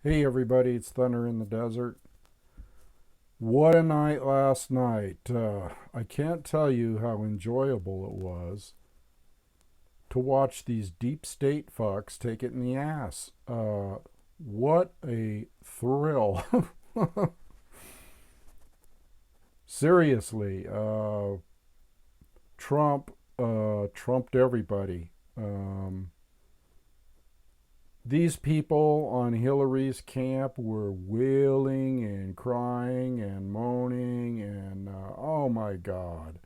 Hey everybody, it's Thunder in the Desert. What a night last night. I can't tell you how enjoyable it was to watch these deep state fucks take it in the ass. What a thrill. Seriously, Trump trumped everybody. These people on Hillary's camp were wailing and crying and moaning and oh my God,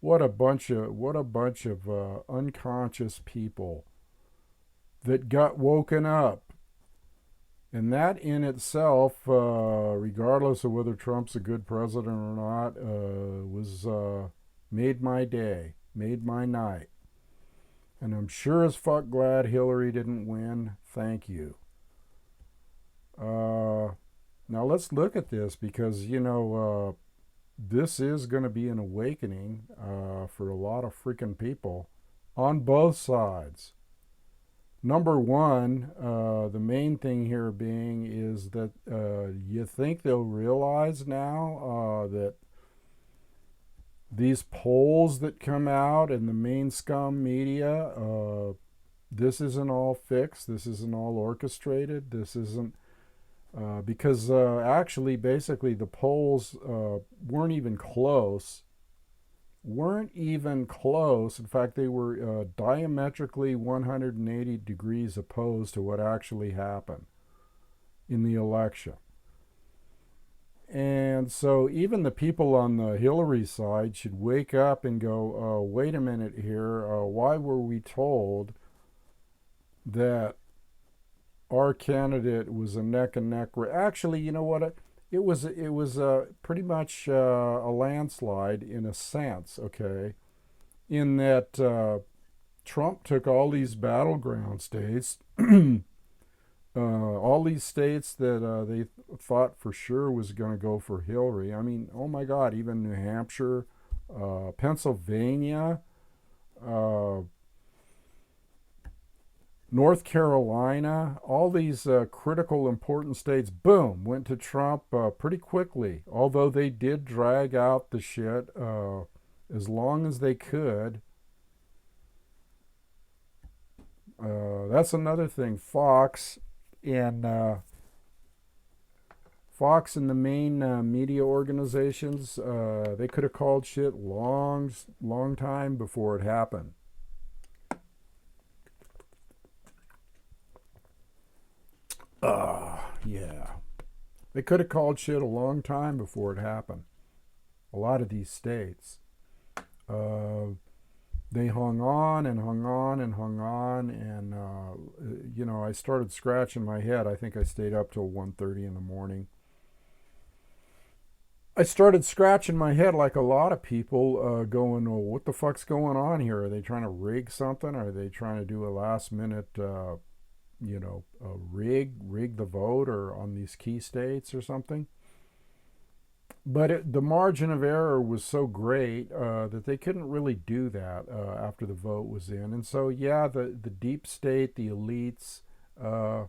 what a bunch of unconscious people that got woken up, and that in itself, regardless of whether Trump's a good president or not, was made my day, made my night. And I'm sure as fuck glad Hillary didn't win. Thank you. Uh, Now let's look at this because, this is going to be an awakening for a lot of freaking people on both sides. Number one, the main thing here being is that you think they'll realize now that these polls that come out in the main scum media, this isn't all fixed. This isn't all orchestrated. This isn't because actually, basically, the polls weren't even close. Weren't even close. In fact, they were diametrically 180 degrees opposed to what actually happened in the election. And so even the people on the Hillary side should wake up and go, wait a minute here. Why were we told that our candidate was a neck and neck? Actually, you know what? It was pretty much a landslide in a sense, okay? In that Trump took all these battleground states, all these states that they thought for sure was going to go for Hillary. I mean, oh my God, even New Hampshire, Pennsylvania, uh, North Carolina, all these critical important states, boom, went to Trump pretty quickly. Although they did drag out the shit as long as they could. That's another thing. And Fox and the main media organizations, they could have called shit long time before it happened. Yeah. They could have called shit a long time before it happened. A lot of these states. Uh, they hung on and hung on and hung on, and I started scratching my head. I think I stayed up till 1:30 in the morning. I started scratching my head like a lot of people, going, "Oh, what the fuck's going on here? Are they trying to rig something? Are they trying to do a last minute, rig the vote or on these key states or something?" But the margin of error was so great that they couldn't really do that after the vote was in. And so, yeah, the deep state, the elites, uh,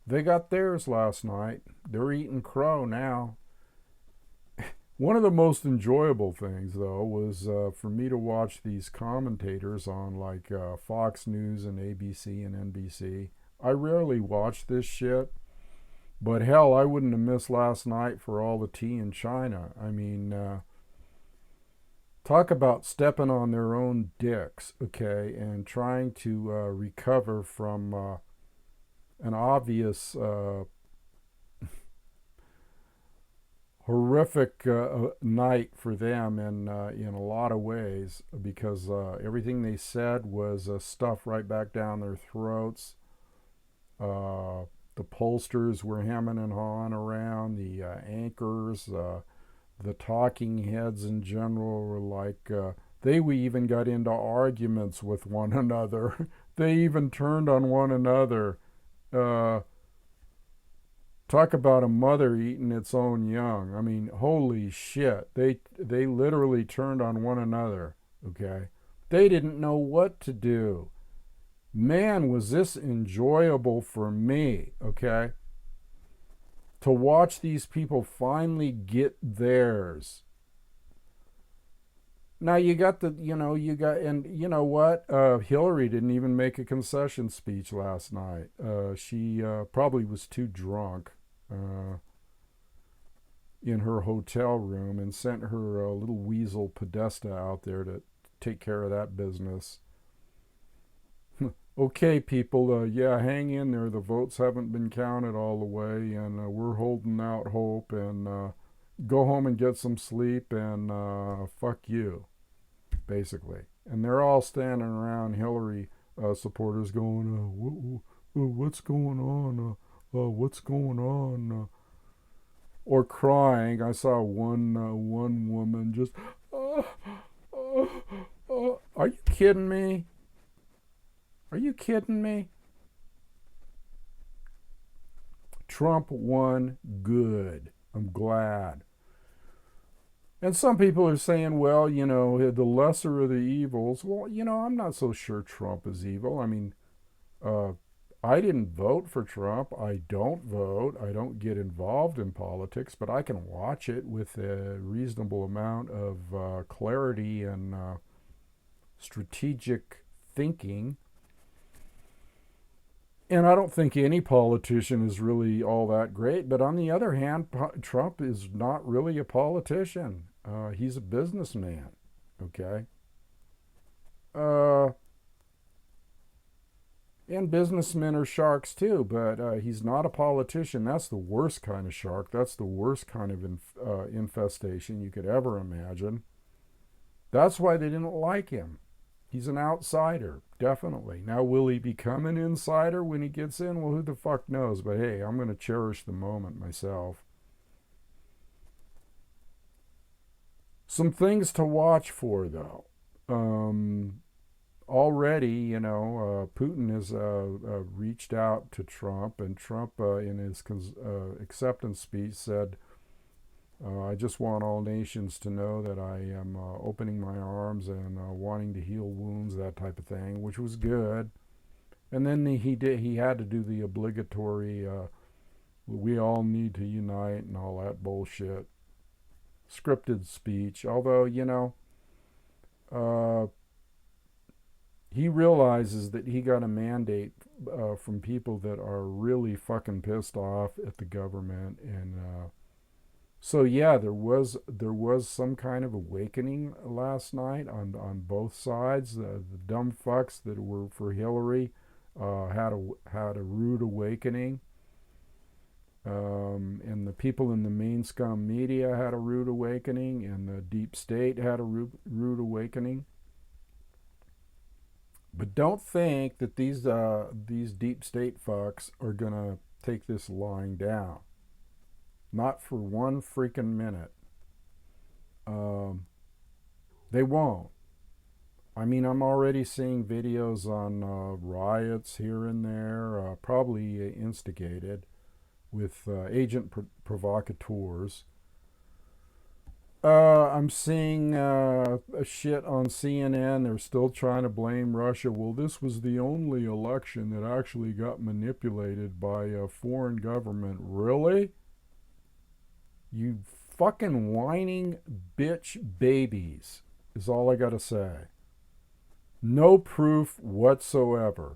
they got theirs last night. They're eating crow now. One of the most enjoyable things, though, was for me to watch these commentators on like Fox News and ABC and NBC. I rarely watch this shit, but hell, I wouldn't have missed last night for all the tea in China. I mean, talk about stepping on their own dicks, okay, and trying to recover from an obvious horrific night for them in a lot of ways because everything they said was stuffed right back down their throats. Uh, the pollsters were hemming and hawing around. The anchors, the talking heads in general were like, they even got into arguments with one another. They even turned on one another. Uh, Talk about a mother eating its own young. I mean, holy shit. They literally turned on one another, okay? They didn't know what to do. man, was this enjoyable for me, okay? To watch these people finally get theirs. Now you got and you know what? Hillary didn't even make a concession speech last night. She probably was too drunk in her hotel room and sent her little weasel Podesta out there to take care of that business. Okay, people, yeah, hang in there. The votes haven't been counted all the way, and we're holding out hope. And go home and get some sleep, and fuck you, basically. And they're all standing around Hillary supporters going, what's going on? What's going on? Or crying. I saw one woman just, are you kidding me? Are you kidding me? Trump won. Good. I'm glad. And some people are saying, well, the lesser of the evils. Well, I'm not so sure Trump is evil. I mean, I didn't vote for Trump. I don't vote. I don't get involved in politics, but I can watch it with a reasonable amount of clarity and strategic thinking. And I don't think any politician is really all that great. But on the other hand, Trump is not really a politician. He's a businessman, okay? And businessmen are sharks too, but he's not a politician. That's the worst kind of shark. That's the worst kind of infestation you could ever imagine. That's why they didn't like him. He's an outsider, definitely. Now, will he become an insider when he gets in? Well, who the fuck knows? But hey, I'm going to cherish the moment myself. Some things to watch for, though. Already, Putin has reached out to Trump, and Trump, in his acceptance speech, said, I just want all nations to know that I am opening my arms and wanting to heal wounds, that type of thing, which was good. And then he had to do the obligatory, we all need to unite and all that bullshit. Scripted speech. Although, he realizes that he got a mandate from people that are really fucking pissed off at the government, and so yeah, there was some kind of awakening last night on both sides. The dumb fucks that were for Hillary had a rude awakening, and the people in the main scum media had a rude awakening, and the deep state had a rude awakening. But don't think that these deep state fucks are gonna take this lying down. Not for one freaking minute. They won't. I mean, I'm already seeing videos on riots here and there, probably instigated with agent provocateurs. I'm seeing a shit on CNN. They're still trying to blame Russia. Well, this was the only election that actually got manipulated by a foreign government. Really? You fucking whining bitch babies is all I gotta say. No proof whatsoever.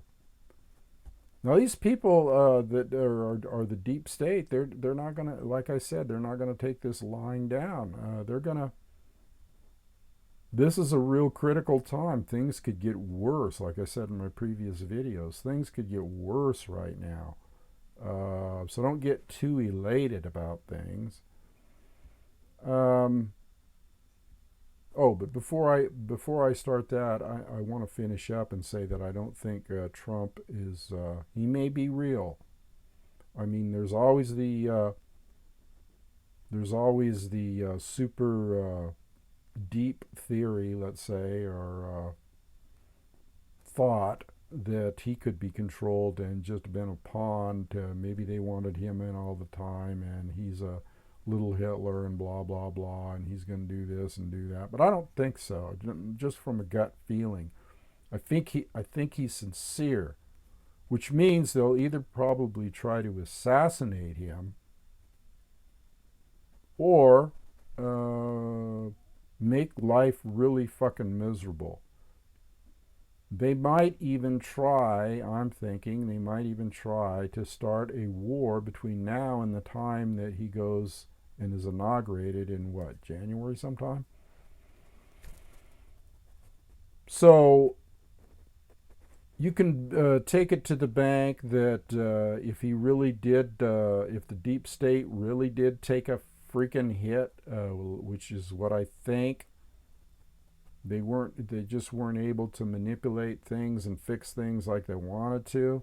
Now these people that are the deep state, they're not gonna, like I said, they're not gonna take this lying down. They're gonna. This is a real critical time. Things could get worse. Like I said in my previous videos, things could get worse right now. So don't get too elated about things. But before I start that, I want to finish up and say that I don't think Trump is. He may be real. I mean, there's always the super deep theory, let's say, or thought that he could be controlled and just been a pawn to, maybe they wanted him in all the time, and he's a little Hitler and blah blah blah, and he's going to do this and do that. But I don't think so. Just from a gut feeling, I think he's sincere, which means they'll either probably try to assassinate him or make life really fucking miserable. They might even try, I'm thinking, they might even try to start a war between now and the time that he goes and is inaugurated in what, January sometime? So you can take it to the bank that if he really did, if the deep state really did take a freaking hit, which is what I think, they just weren't able to manipulate things and fix things like they wanted to.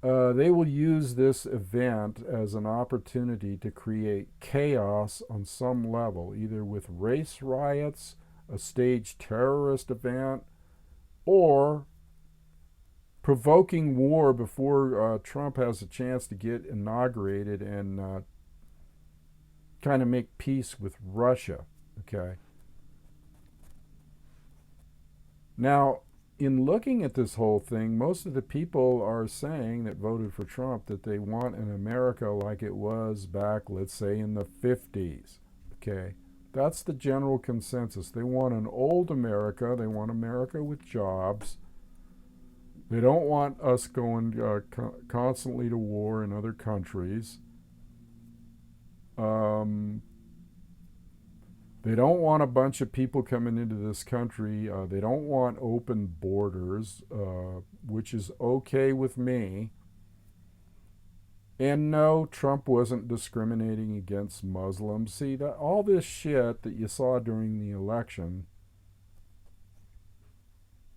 They will use this event as an opportunity to create chaos on some level, either with race riots, a staged terrorist event, or provoking war before Trump has a chance to get inaugurated and kind of make peace with Russia. Okay. Now, in looking at this whole thing, most of the people are saying that voted for Trump that they want an America like it was back, let's say, in the 50s. Okay. That's the general consensus. They want an old America. They want America with jobs. They don't want us going constantly to war in other countries. They don't want a bunch of people coming into this country. They don't want open borders, which is okay with me. And no, Trump wasn't discriminating against Muslims. See, that all this shit that you saw during the election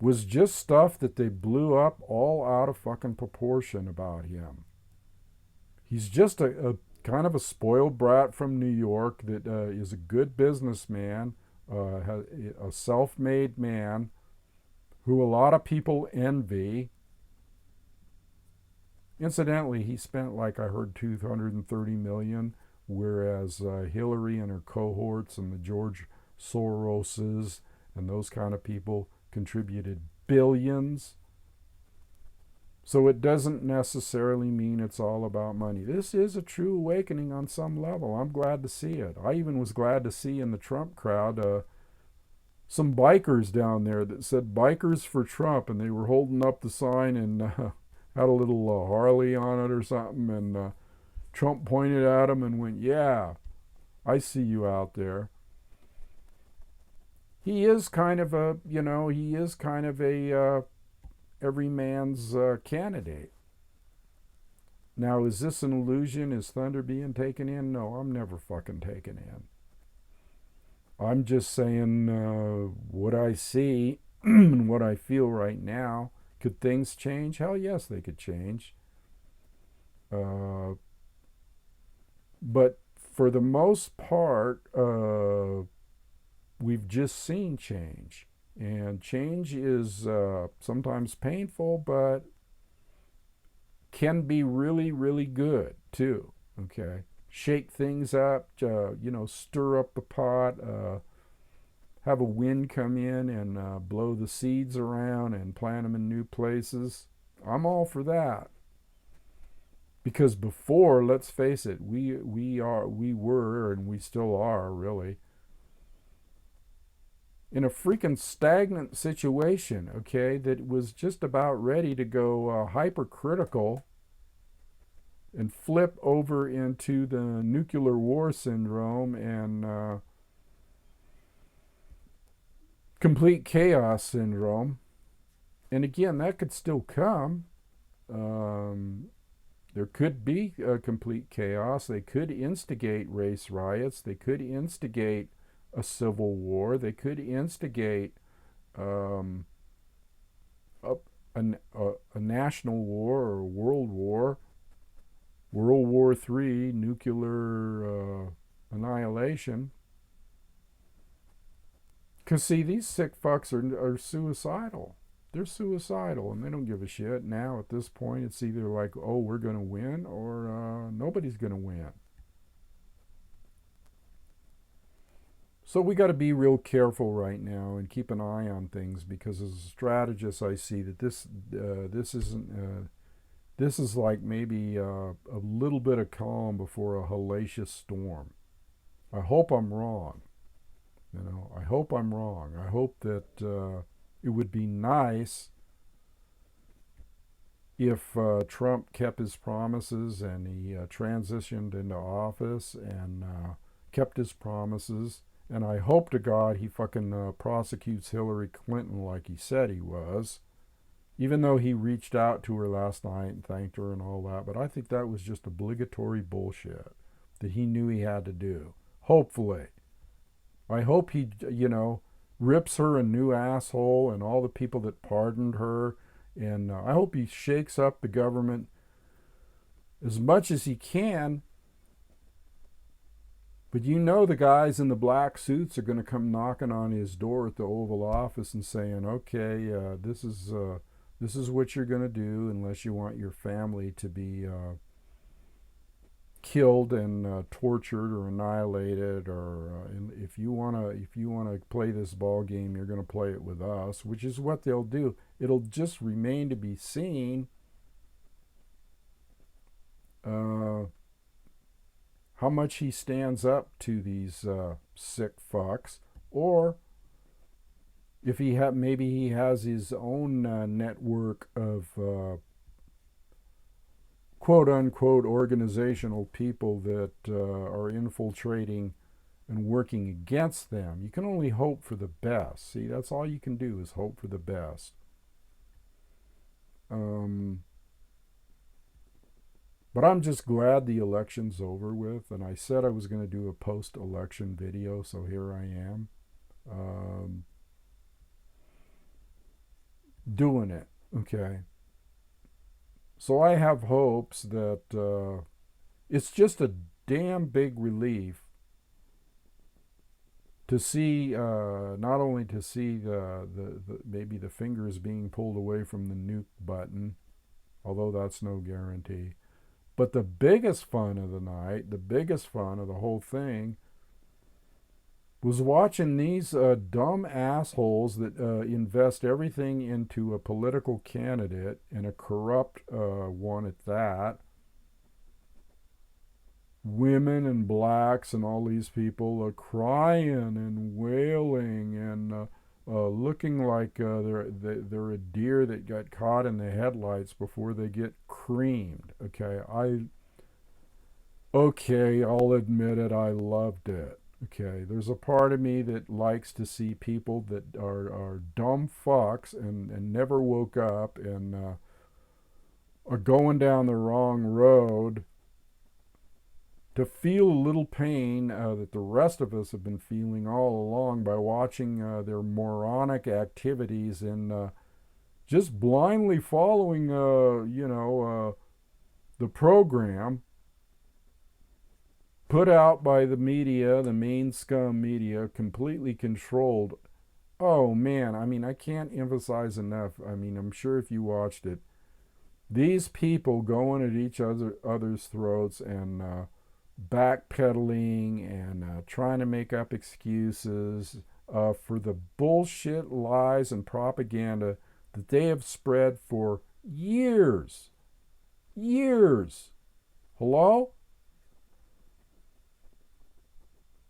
was just stuff that they blew up all out of fucking proportion about him. He's just a kind of a spoiled brat from New York that is a good businessman, a self-made man who a lot of people envy. Incidentally, he spent, like I heard, $230 million, whereas Hillary and her cohorts and the George Soroses and those kind of people contributed billions. So it doesn't necessarily mean it's all about money. This is a true awakening on some level. I'm glad to see it. I even was glad to see in the Trump crowd some bikers down there that said "Bikers for Trump," and they were holding up the sign and had a little Harley on it or something, and Trump pointed at them and went, "Yeah, I see you out there." He is kind of a, every man's candidate. Now, is this an illusion? Is Thunder being taken in? No, I'm never fucking taken in. I'm just saying what I see and what I feel right now. Could things change? Hell yes, they could change. But for the most part, we've just seen change. And change is sometimes painful, but can be really, really good too. Okay, shake things up, stir up the pot, have a wind come in and blow the seeds around and plant them in new places. I'm all for that. Because before, let's face it, we were, and we still are really, in a freaking stagnant situation, okay, that was just about ready to go hypercritical and flip over into the nuclear war syndrome and complete chaos syndrome. And again, that could still come. There could be complete chaos. They could instigate race riots. They could instigate a civil war. They could instigate a national war or a world war, World War III, nuclear annihilation. Because, see, these sick fucks are suicidal. They're suicidal, and they don't give a shit. Now, at this point, it's either like, oh, we're going to win, or nobody's going to win. So we got to be real careful right now and keep an eye on things, because as a strategist, I see that this isn't this is like maybe a little bit of calm before a hellacious storm. I hope I'm wrong. I hope I'm wrong. I hope that it would be nice if Trump kept his promises and he transitioned into office and kept his promises. And I hope to God he fucking prosecutes Hillary Clinton like he said he was, even though he reached out to her last night and thanked her and all that. But I think that was just obligatory bullshit that he knew he had to do. Hopefully. I hope he, rips her a new asshole and all the people that pardoned her. And I hope he shakes up the government as much as he can. But the guys in the black suits are going to come knocking on his door at the Oval Office and saying, okay, this is what you're going to do unless you want your family to be killed and tortured or annihilated, or if you want to play this ball game, you're going to play it with us, which is what they'll do. It'll just remain to be seen how much he stands up to these sick fucks, or if maybe he has his own network of quote unquote organizational people that are infiltrating and working against them. You can only hope for the best. See, that's all you can do, is hope for the best. But I'm just glad the election's over with, and I said I was going to do a post-election video, so here I am, doing it. Okay. So I have hopes that it's just a damn big relief to see, not only to see the maybe the fingers being pulled away from the nuke button, although that's no guarantee, but the biggest fun of the night, the biggest fun of the whole thing, was watching these dumb assholes that invest everything into a political candidate, and a corrupt one at that. Women and blacks and all these people are crying and wailing and looking like they're a deer that got caught in the headlights before they get creamed. Okay, I'll admit it, I loved it. Okay, there's a part of me that likes to see people that are dumb fucks and never woke up and are going down the wrong road, to feel a little pain that the rest of us have been feeling all along by watching their moronic activities and just blindly following, the program put out by the media, the main scum media, completely controlled. Oh man, I can't emphasize enough. I'm sure if you watched it, these people going at each other's throats and backpedaling and trying to make up excuses for the bullshit lies and propaganda that they have spread for years. Hello?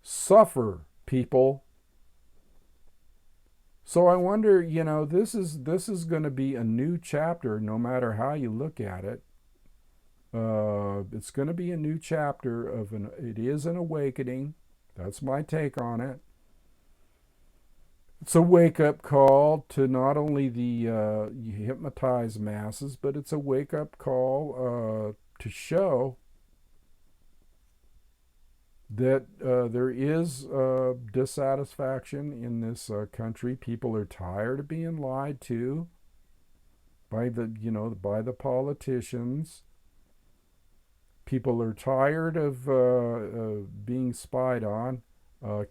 Suffer, people. So I wonder, this is going to be a new chapter, no matter how you look at it. It's going to be a new chapter it is an awakening. That's my take on it. It's a wake-up call to not only the hypnotized masses, but it's a wake-up call to show that there is dissatisfaction in this country. People are tired of being lied to by the politicians. People are tired of being spied on.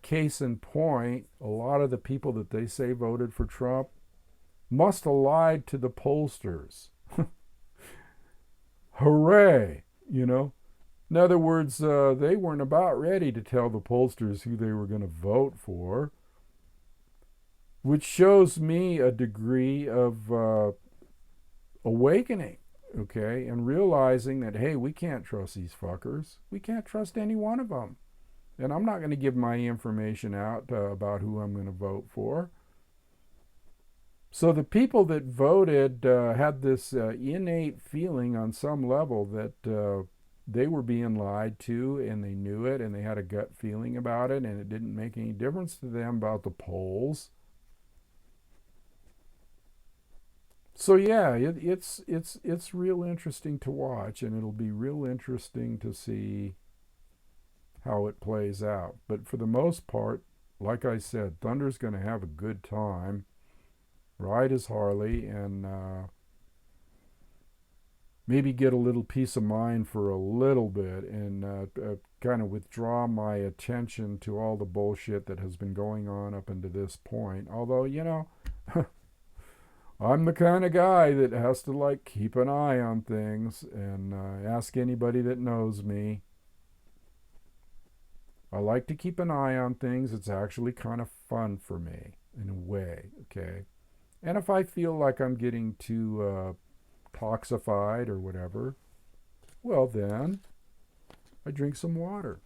Case in point, a lot of the people that they say voted for Trump must have lied to the pollsters. Hooray! In other words, they weren't about ready to tell the pollsters who they were going to vote for, which shows me a degree of awakening, okay, and realizing that, hey, we can't trust these fuckers. We can't trust any one of them. And I'm not going to give my information out about who I'm going to vote for. So the people that voted had this innate feeling on some level that they were being lied to, and they knew it, and they had a gut feeling about it, and it didn't make any difference to them about the polls. So yeah, it's real interesting to watch, and it'll be real interesting to see how it plays out. But for the most part, like I said, Thunder's going to have a good time, ride his Harley, and maybe get a little peace of mind for a little bit, and kind of withdraw my attention to all the bullshit that has been going on up until this point. Although, I'm the kind of guy that has to like keep an eye on things, and ask anybody that knows me. I like to keep an eye on things. It's actually kind of fun for me in a way, okay? And if I feel like I'm getting too toxified or whatever, well, then I drink some water.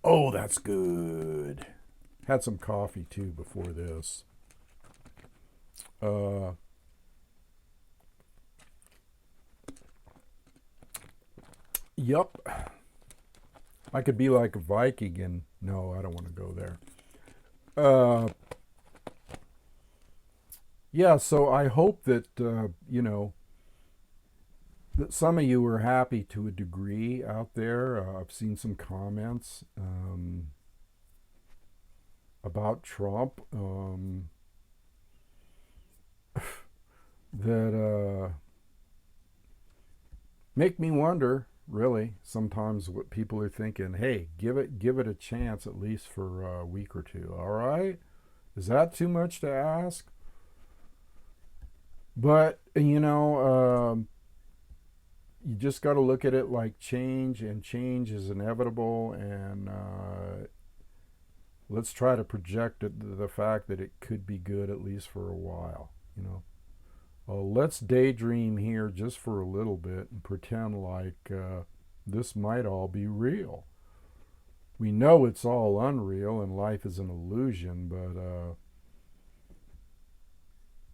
Oh, that's good. Had some coffee too before this. Uh, yep. I could be like a Viking, and no, I don't want to go there. Uh, yeah, so I hope that, that some of you are happy to a degree out there. I've seen some comments about Trump that make me wonder, really, sometimes what people are thinking. Hey, give it a chance at least for a week or two. All right, is that too much to ask? But you just got to look at it like change, and change is inevitable, and let's try to project the fact that it could be good at least for a while. Let's daydream here just for a little bit and pretend like this might all be real. We know it's all unreal and life is an illusion, but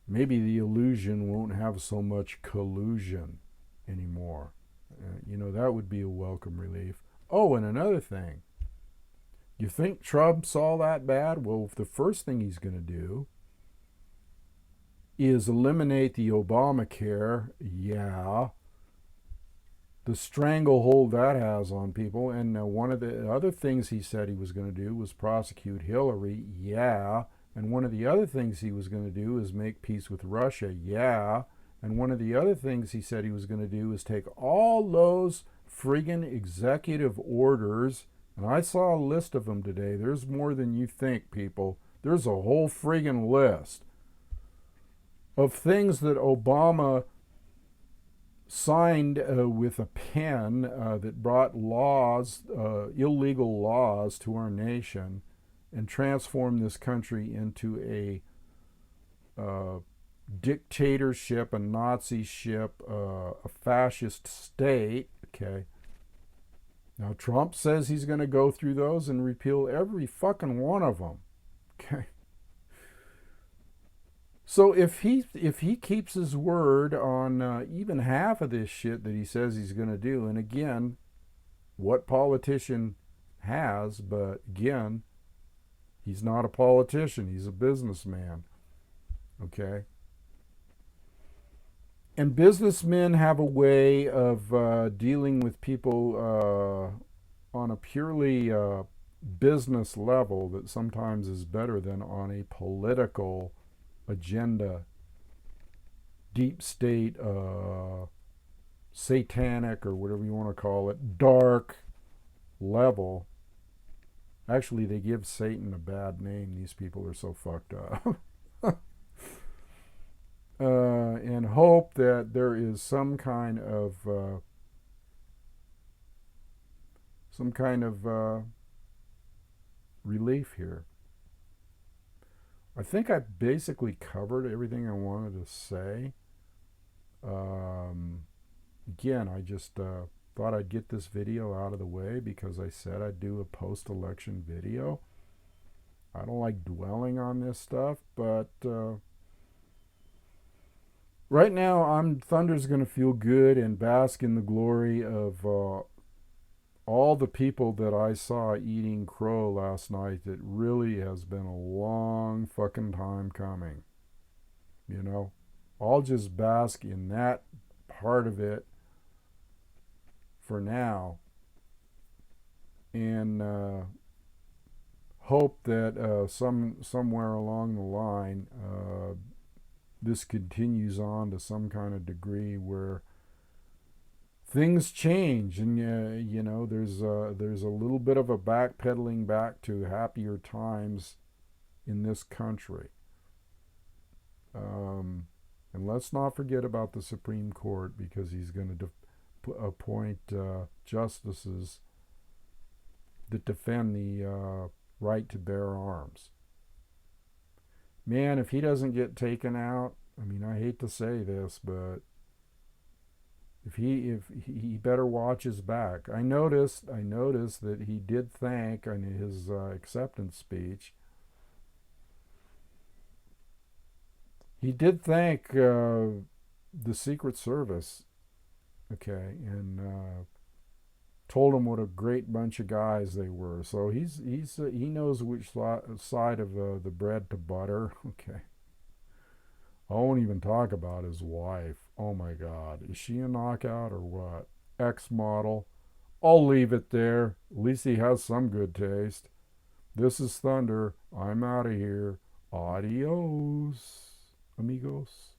maybe the illusion won't have so much collusion anymore. That would be a welcome relief. Oh, and another thing. You think Trump's all that bad? Well, the first thing he's going to do is eliminate the Obamacare. Yeah. The stranglehold that has on people. And one of the other things he said he was going to do was prosecute Hillary. Yeah. And one of the other things he was going to do is make peace with Russia. Yeah. And one of the other things he said he was going to do is take all those friggin' executive orders, and I saw a list of them today. There's more than you think, people. There's a whole friggin' list of things that Obama signed with a pen that brought laws, illegal laws, to our nation and transformed this country into a dictatorship, a Nazi ship, a fascist state. Okay. Now Trump says he's going to go through those and repeal every fucking one of them. Okay. So if he keeps his word on even half of this shit that he says he's going to do, and again, what politician has? But again, he's not a politician. He's a businessman. Okay. And businessmen have a way of dealing with people on a purely business level that sometimes is better than on a political agenda, deep state, satanic, or whatever you want to call it, dark level. Actually, they give Satan a bad name. These people are so fucked up. And hope that there is some kind of relief here. I think I basically covered everything I wanted to say. Um, Again, I just thought I'd get this video out of the way because I said I'd do a post-election video. I don't like dwelling on this stuff, but right now Thunder's going to feel good and bask in the glory of all the people that I saw eating crow last night. That really has been a long fucking time coming. You know, I'll just bask in that part of it for now, and hope that somewhere along the line this continues on to some kind of degree where things change, and there's a little bit of a backpedaling back to happier times in this country. And let's not forget about the Supreme Court, because he's going to appoint justices that defend the right to bear arms. Man, if he doesn't get taken out, I mean, I hate to say this, but if he better watch his back. I noticed that he did thank in his acceptance speech. He did thank the Secret Service, okay, and told them what a great bunch of guys they were. So he knows which side of the bread to butter. Okay. I won't even talk about his wife. Oh my God, is she a knockout or what? Ex model. I'll leave it there. At least he has some good taste. This is Thunder. I'm out of here. Adios, amigos.